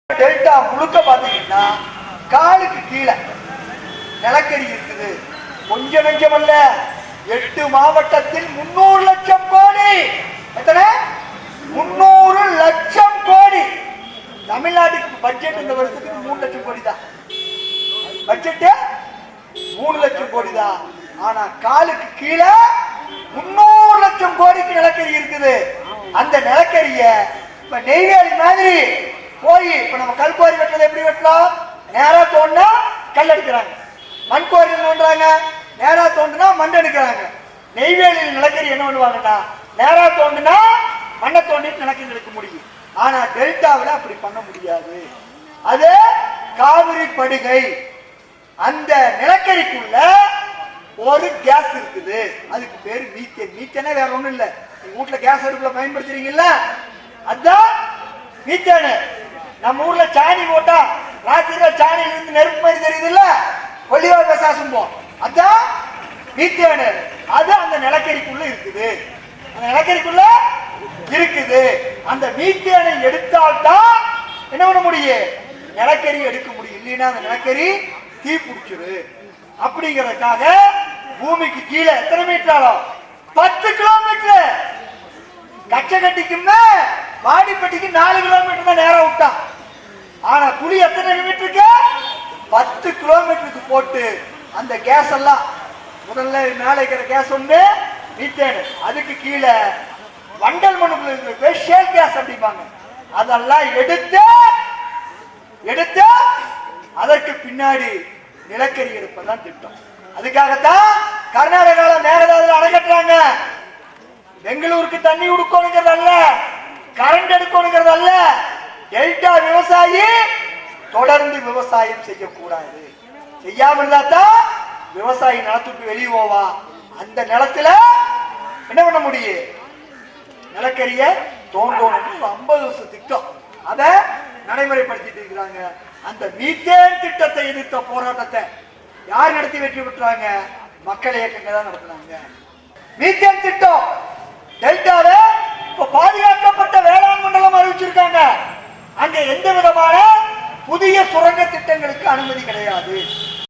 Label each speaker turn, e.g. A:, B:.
A: Delta முழுக்க பாத்தீங்கன்னா காலுக்கு கீழே நிலக்கரி இருக்குது. கொஞ்சம் நெஞ்சமல்ல, 8 மாவட்டத்தில் 300 லட்சம் கோடி. எத்தனை? 300 லட்சம் கோடி. தமிழ்நாட்டுக்கு பட்ஜெட் இந்த வருஷத்துக்கு 3 லட்சம் கோடி தான். பட்ஜெட் 3 லட்சம் கோடி தான். ஆனா காலுக்கு கீழே 300 லட்சம் கோடிக்கு நிலக்கரி இருக்குது. அந்த நிலக்கரிய இப்ப நெய்வேலி மாதிரி போய் இப்ப நம்ம கல்குவாரி வெட்டுறது எப்படி வெட்டலாம்? நேரா தோண்டினா கல் எடுக்கிறாங்க, மண் குவாரி தோன்றாங்க, நேரா தோண்டினா மண் எடுக்கிறாங்க. நெய்வேலியில் நிலக்கரி என்ன பண்ணுவாங்கன்னா, நேரா தோண்டினா மண்ணை தோண்டிட்டு நிலக்கரி எடுக்க முடியும். ஆனா டெல்டாவில் அப்படி பண்ண முடியாது. அது காவிரி படுகை. அந்த நிலக்கரிக்குள்ள ஒரு கேஸ் இருக்குது, அதுக்கு பேரு மீத்தேன். மீத்தேனே வேற ஒண்ணும் இல்லை. நீங்க வீட்டுல கேஸ் அடுப்புல பயன்படுத்துறீங்கல்ல, அதுதான் மீத்தேன். நம்ம ஊர்ல சாணி போட்டா ராத்திரில சாணியில இருந்து நெருப்பு மாதிரி தெரியுது இல்ல, கொல்லிவா பேசாசும்போம், அதுதான் மீத்தேன். அது அந்த நிலக்கரிக்குள்ள இருக்குது. அந்த நிலக்கரிக்குள்ள இருக்குது. அந்த மீத்தேனை எடுத்தால்தான் என்ன பண்ண முடியும்? நிலக்கரி எடுக்க முடியும். இல்லைன்னா அந்த நிலக்கரி தீ பிடிச்சிரு. அப்படிங்கிறதுக்காக பூமிக்கு கீழே எத்தனை மீட்டர் ஆகும்? 10 கிலோமீட்டர். கச்சகட்டிக்குமே வாடிப்பட்டிக்கு 4 கிலோமீட்டர் தான் நேரம் விட்டான். ஆனா குழி எத்தனை மீட்டருக்கு? 10 கிலோமீட்டருக்கு போட்டு அந்த கேஸ் எல்லாம் முதல்ல மேலே இருக்கிற கேஸ் ஒண்ணு மீத்தேன், அதுக்கு கீழே வண்டல் மண்ணுக்குள்ள இருக்கிற ஷேல் கேஸ் அப்படிப்பாங்க, அதெல்லாம் எடுத்து அதற்கு பின்னாடி நிலக்கரி எடுப்பதான் திட்டம். அதுக்காகத்தான் கர்நாடகாவில் மேகதாதுல அணை கட்டுறாங்க. பெங்களூருக்கு தண்ணி கொடுக்கணுங்கிறது அல்ல, கரண்ட் எடுக்கணுங்கிறது அல்ல. டெல்டா விவசாயி தொடர்ந்து விவசாயம் செய்யக்கூடாது. செய்யாம இருந்தாதான் விவசாயி நிலத்துக்கு வெளியே போவா. அந்த நிலத்துல என்ன பண்ண முடியும்? நிலக்கரிய தோண்டணும். 50 வருஷம் திட்டம் அதை நடைமுறைப்படுத்திட்டு இருக்கிறாங்க. அந்த மீத்தேன் திட்டத்தை எதிர்த்த போராட்டத்தை யார் நடத்தி வெற்றி பெற்றாங்க? மக்கள் இயக்கங்கள் தான் நடத்தினாங்க. மீத்தேன் திட்டம் டெல்டாவை இப்ப பாதுகாக்கப்பட்ட வேளாண் மண்டலம் அறிவிச்சிருக்காங்க. அங்க எந்த விதமான புதிய சுரங்க திட்டங்களுக்கு அனுமதி கிடையாது.